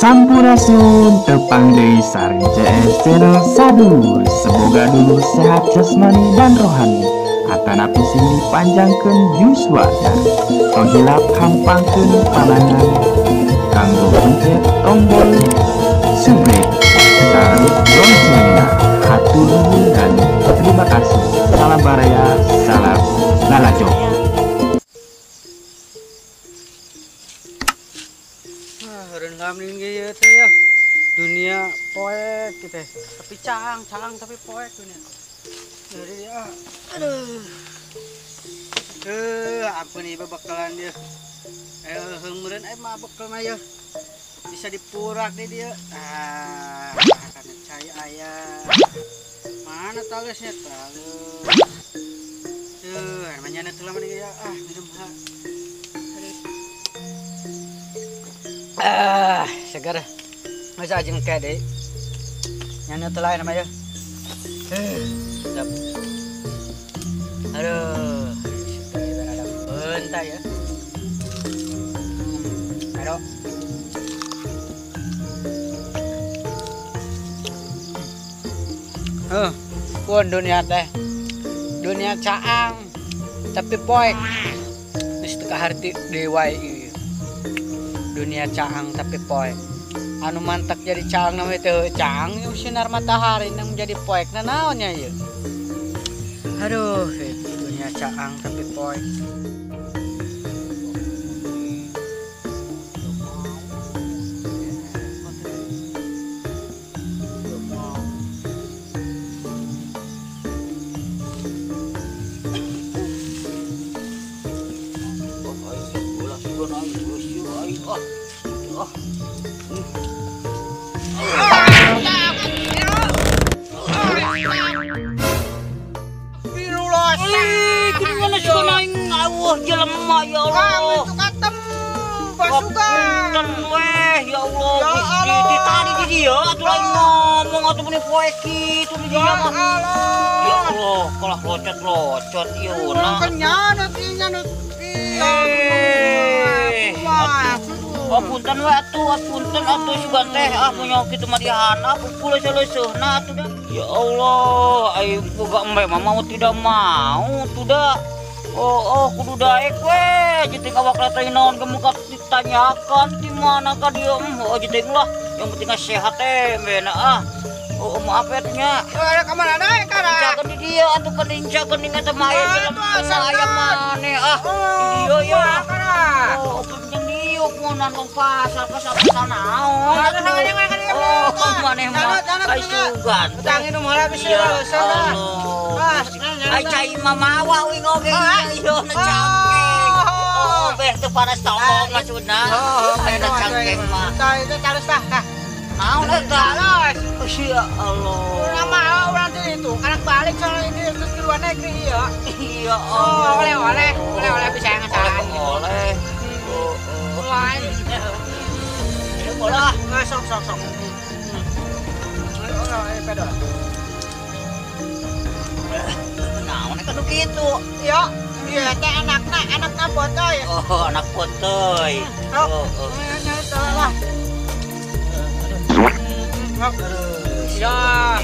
Sampurasun tepang deui sareng CS channel Sadur. Semoga dulu sehat jasmani dan rohani. Atanapi sini panjangkeun yuswana. Rohilap hampangkeun panangan. Kanggo pencet tombol subscribe sareng loncengna. Hatur nuhun dan terima kasih. Salam baraya, salam lalajo. Rengamin gitu ya, dunia poek gitu, tapi cang tapi poek dunia. Jadi ya, aku nih bakalan dia. Hengmureun mah bakal mah ya. Bisa dipurak deh dia. Karena cai ayah. Mana talisnya talus? Namanya tuh lama nih ya. Minum segar masa aja kayak deh nyanyi telai namanya sedap. Aduh ada bentar ya aduh pun dunia teh dunia caang tapi poek mesti harti dewai dunia caang tapi poek anu mantak jadi caang namanya itu caang yung sinar matahari nang menjadi poek na naonnya ya aduh dunia caang tapi poek jelema ya Allah. Itu katem pasukan. Weh ya Allah. Di tadi di dia atuh lain ngomong atuh meni poek kitu di dia mah. Ya Allah, kalah locot ieu na. Kenyanut nyanut. Punten we punten atuh sugan teh punya kitu mah dihana pukul seleuseuna atuh dah. Ya Allah, aing boga embe mah mau tidak mau tuh dah. Kudu daek we jiting awak letai naon ke muka ditanyakan di mana ka dia jiting lah yang penting sehat bena maaf ya nya ka mana daek kana jaga di dia atuh keninca kening eta mah aya dalam aya maneh di dia ya penting diuk ngonan tong pasar naon maneh mah ai sugan utang ini mah bisa ai cai mamawa wing oge ieu na cangkeng beh teu panas tolong maksudna ayeuna cangkeng mah itu terus tah naon eta ya Allah nama urang teh itu anak balik soalnya ini terus ke luar negeri ya iya oleh bisa ngasahan oleh lain ya bola sok pedo naon eta nu kitu ya iya teh anakna botoy anak botoy lah ya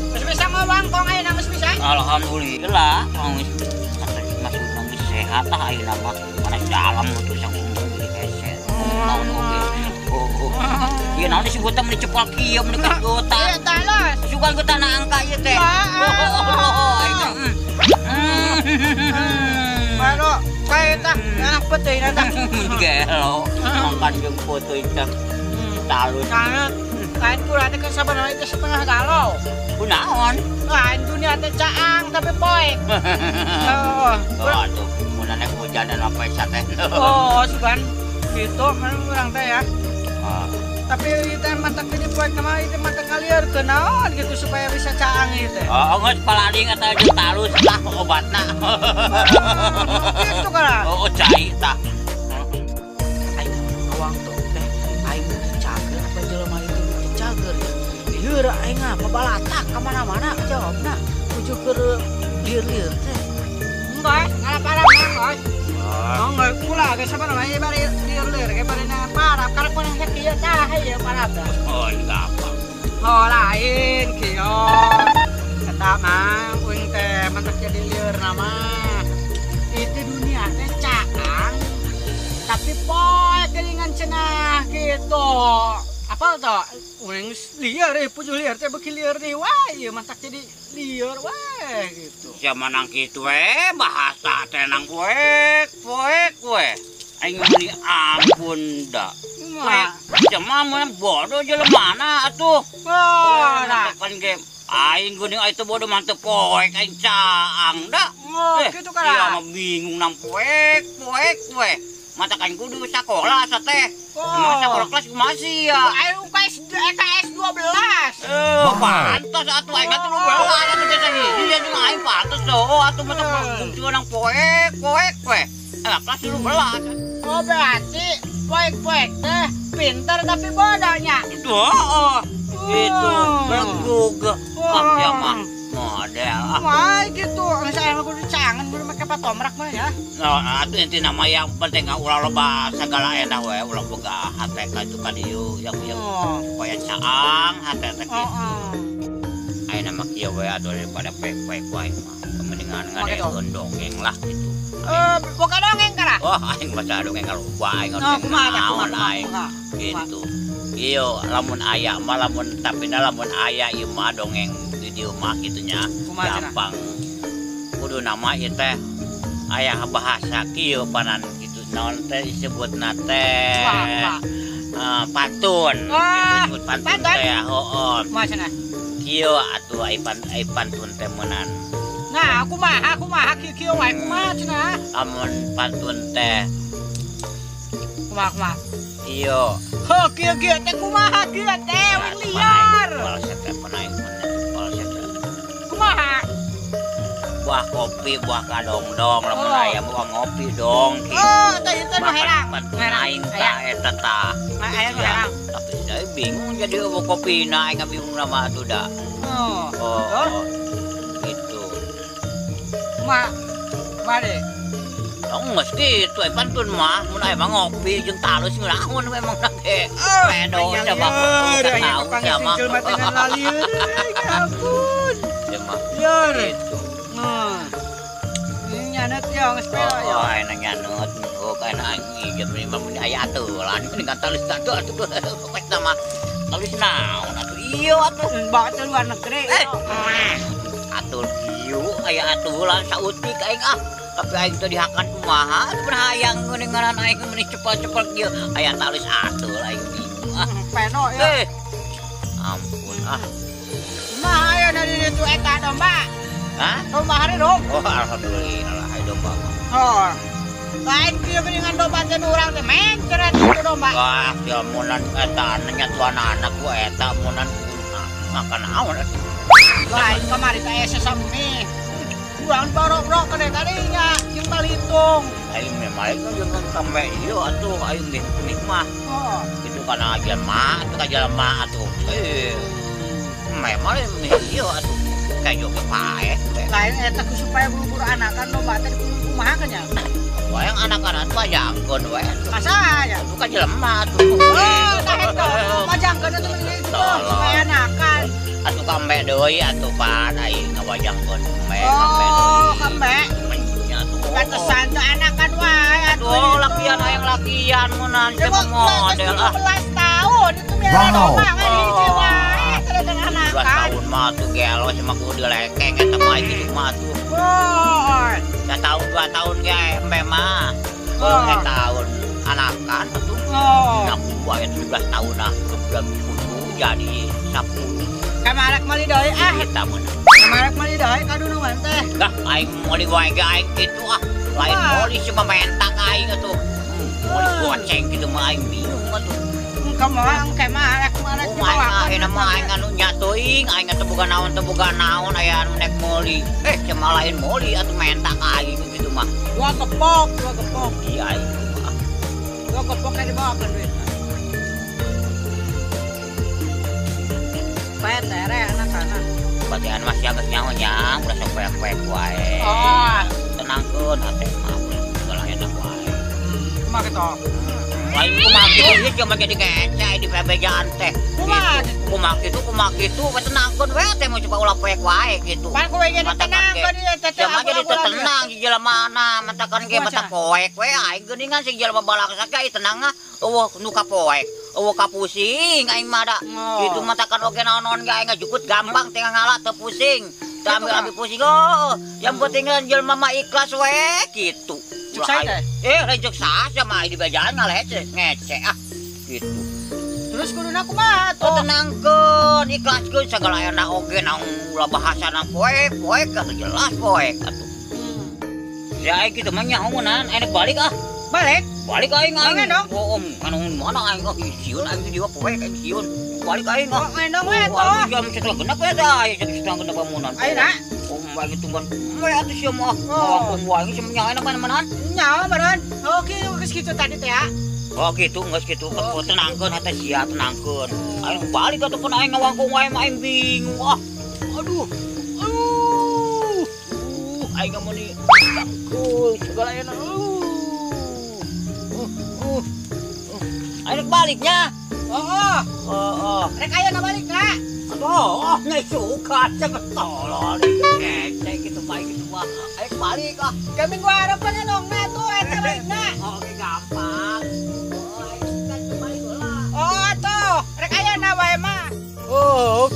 masih bisa ngomong kong ayeuna masih bisa alhamdulillah masih sehat ayeuna mah mana dalam terus yang ngomong di keset naon oge ieu naon disebutna meni cepal kieu meni kagota iya talos sugan geutana angka ieu teh baru saya tah anak putih na tah gelo makan jeung foto teh talus lain pura teh kan sabarna itu setengah galau kunaon lain dunia teh caang tapi poek aduh mun nek hujan dan apa teh sugan gitu kan urang teh ya tapi itu mantak jadi poek mah itu mantak kalieur kenaon gitu supaya bisa caang itu geus palading eta jeung talus tah obatna gitu kan cai tah aing awang tuh teh aing cager apa jelema itu cager lieur aing mah pabalatak ka mana-mana jawabna tuju keur lieur-lieur teh enggak ngalaparan Mas. Oh, nggak pula ke siapa namanya bari liur ke bari nang parap karena ko nang kieu tah ya parap dah. Oh, enggak apa. Oh, lain kieu. Eta mah uing teh mantak jadi liur nama. Itu dunia teh caang. Tapi poe kelingan cenah gitu. Apa tuh? Uing liur pujuh liur teh beuki liur deui wae ieu mantak jadi liur wae gitu. Zaman nang kitu we bahasa teh nang poek we. Aing meni ampun da. Mah. Cuma mun bodoh jelemana atuh. Oh, nah. Kan game. Aing geuning itu bodoh mantep poek aing caang da. Oh, gitu kan. Iya mah bingung nang poek we. Mata kan kudu sakola sa teh. Emang sakola kelas masih ya. Ayo KS 12. Pantas atuh aing atuh nu bawa atuh teh hiji jeung aing pantas doh atuh mah fungsi nang poek we. Kelas 12. Oh, berarti poek teh pinter tapi bodohnya. Tuh, itu juga. Ya mah model. Wah, gitu. Misalnya aku dicangan kudu make patomrak mah ya. Nah, atuh inti nama yang penting ulah loba segala enak we, ulah boga hate ka itu ka dieu yang supaya caang hate teh kitu. Ayeuna mah kieu we atuh daripada poek wae mah. Mendingan ngadeun dongeng lah gitu. Boga dongeng kara. Wah, aing baca dongeng kalupa aing naon aing. Gitu. Iyo lamun aya mah lamun aya ieu mah dongeng di dieu mah kitu nya. Gampang. Kudu nama ieu teh aya bahasa kieu panan kitu naon teh disebutna teh. Pantun. Disebut pantun teh heuh. Macana? Kieu atuh ai pantun teh meunang. Nah, kumaha kieu wae kumaha cenah? Amun pantun teh kumaha? Iyo. Heuh, kieu teh kumaha kieu teh liar. Kumaha? Buah kopi, buah kadongdong, lamun aya buah ngopi dong. Oh, teh itu mah herang. Pantun aing tah eta tah. Aya herang. Tapi saya bingung jadi eueuh kopina aing bingung nama atuh da. Oh. Gitu. Mari. Oh, geus kitu pantun mah mun aya mah ngopi jeung talus ngelamun memang teh. Pedo coba. Tahu sama. Ampun. Ya mah. Liar. Gitu. Ini nyanet ya geus pedo ya. Oh, enak nyanet. Oh, kana anjing jeung memang aya aturan ini kan talus atuh pek nama. Talus naon atuh ieu atuh. Bawa ke luar negeri. Atuh ieu aya aturan sautik aing tapi aing teh dihakan kumaha mun hayang ngeunenganan aing meni cepet-cepet kieu aya talus atul aing bingung peno ya. Ampun Kumaha aya dari ditu eta domba? Hah? Domba hari dong. Oh, alhamdulillah hai domba. Oh. Lain kieu geuningan domba teh urang teh mencret kitu domba. Wah, ya munan eta nyatuan anak ku eta munan makan naon lain kamari teh aya sesami. Urang barok-barok kene tadinya jeung balitung. Aing memang jeung sampe ieu atuh aing mah. Oh. Itu kana jelema atuh ka jelema atuh. Memang ieu atuh kayo ke pae. Lain eta ku supaya buru-buru anakan domba teh kumaha kan ya? Wayang anak-anak mah jangkeun we. Asa ya? Itu ka jelema atuh. Oh, tah eta majangkeun atuh itu supaya anakan. Atuh kambe deui atuh pan aing ngawajangkeun kambe deui. Kambe. Nya tuh. Pantesan teh anakan wae atuh. Lakian hayang lakian munan coba model 12 tahun itu biar domba kan hiji wae terus anakan. 12 tahun mah tuh gelo sama kudu lekeng eta mah iki mah tuh. Oh. Ya tahun 2 tahun ge embe mah. Oh, tahun anakan atuh. Oh. Aku wae 17 tahun nah bulan 10 jadi 10. Kamarek mali deui Eta mun. Kamarek mali deui kadunungan teh. Dah aing moli wae ge aing kitu lain moli cuma mentak aing atuh. Moli goceng kitu mah aing bingung atuh. Kamarek kamarek Ayeuna mah aing anu nya teuing aing teh boga naon aya anu nek moli. Cuma lain moli atuh mentak aing kitu mah. Dua gepok. Iya aing mah. Dua gepok ka dibawakeun duit. Bae tere anak-anak. Bagian masih agak nyawa udah sampai wae. Oh, tenangkeun hate mah. mah kita. Lain kumaki itu cuma jadi kece di pebejaan teh. Kumaki itu tenangkeun we teh mau coba ulah poek wae gitu. Pan kowe jadi tenang ka dia teh. Cuma jadi tenang di jelemana matakan ge mata poek we aing geuningan si jelema balaksa ge tenangna eueuh nu ka poek. Eueuh ka pusing aing mah da. Kitu matakan oge naon-naon ge aing jukut gampang teh ngalah teu pusing. Teu ambil pusing yang penting jelema mah ikhlas we gitu. Rencok saja mah di bajaan ngalece ngece gitu. Terus kuduna kumaha atuh? Tenangkeun, ikhlaskeun sagala aya oge naon ulah bahasana poek atuh jelas poek atuh. Ya kitu mah nyahonan enak balik Balik aing aing. Oh, anu mana aing sieun aing di dieu poek aing sieun. Balik aing Endong we toh. Jam setelah genep we da aya jam setelah genep pamunan. Ayeuna Oh, mbak gitu kan. We atuh sia mah. Wae geus nya enak mana-mana. nyawa badan. Oke, geus kitu tadi teh ya. Oh gitu, geus kitu. Tenangkeun eta sia, tenangkeun. Aing balik atuh pun aing ngawangkung wae mah aing bingung. Aduh. Aing mah ni segala enak. Aing baliknya. Rek ayeuna balik na. Aduh, ngai suka cepet tolol. Ngecek gitu baik gitu mah. Aing balik Ka minggu harapan endong na tuh eta balik na. Oke gampang. Aing kan balik heula. Atuh, rek ayeuna wae mah.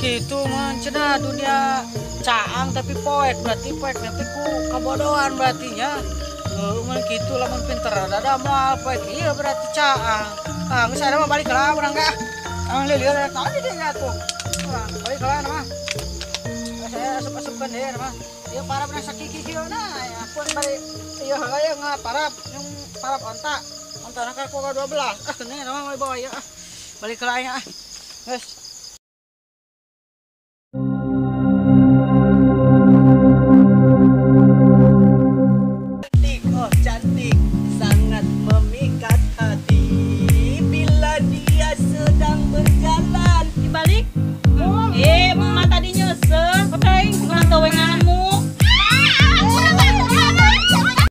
Gitu mah cenah dunia caang tapi poek berarti ku kabodohan berarti nya. Mun kitu lamun pinter ada moal poek ieu berarti caang. Geus ada mah balik heula urang ga. Lieur rek naon di dieu atuh. Urang balik heula mah. Saya asup-asupkeun deui mah. Ieu parab na sakiki-kikiona ya pun bari ieu heula ya ngaparab yang parab onta. Ontana ka 12. Geuning mah bawa ya. Balik heula nya. Geus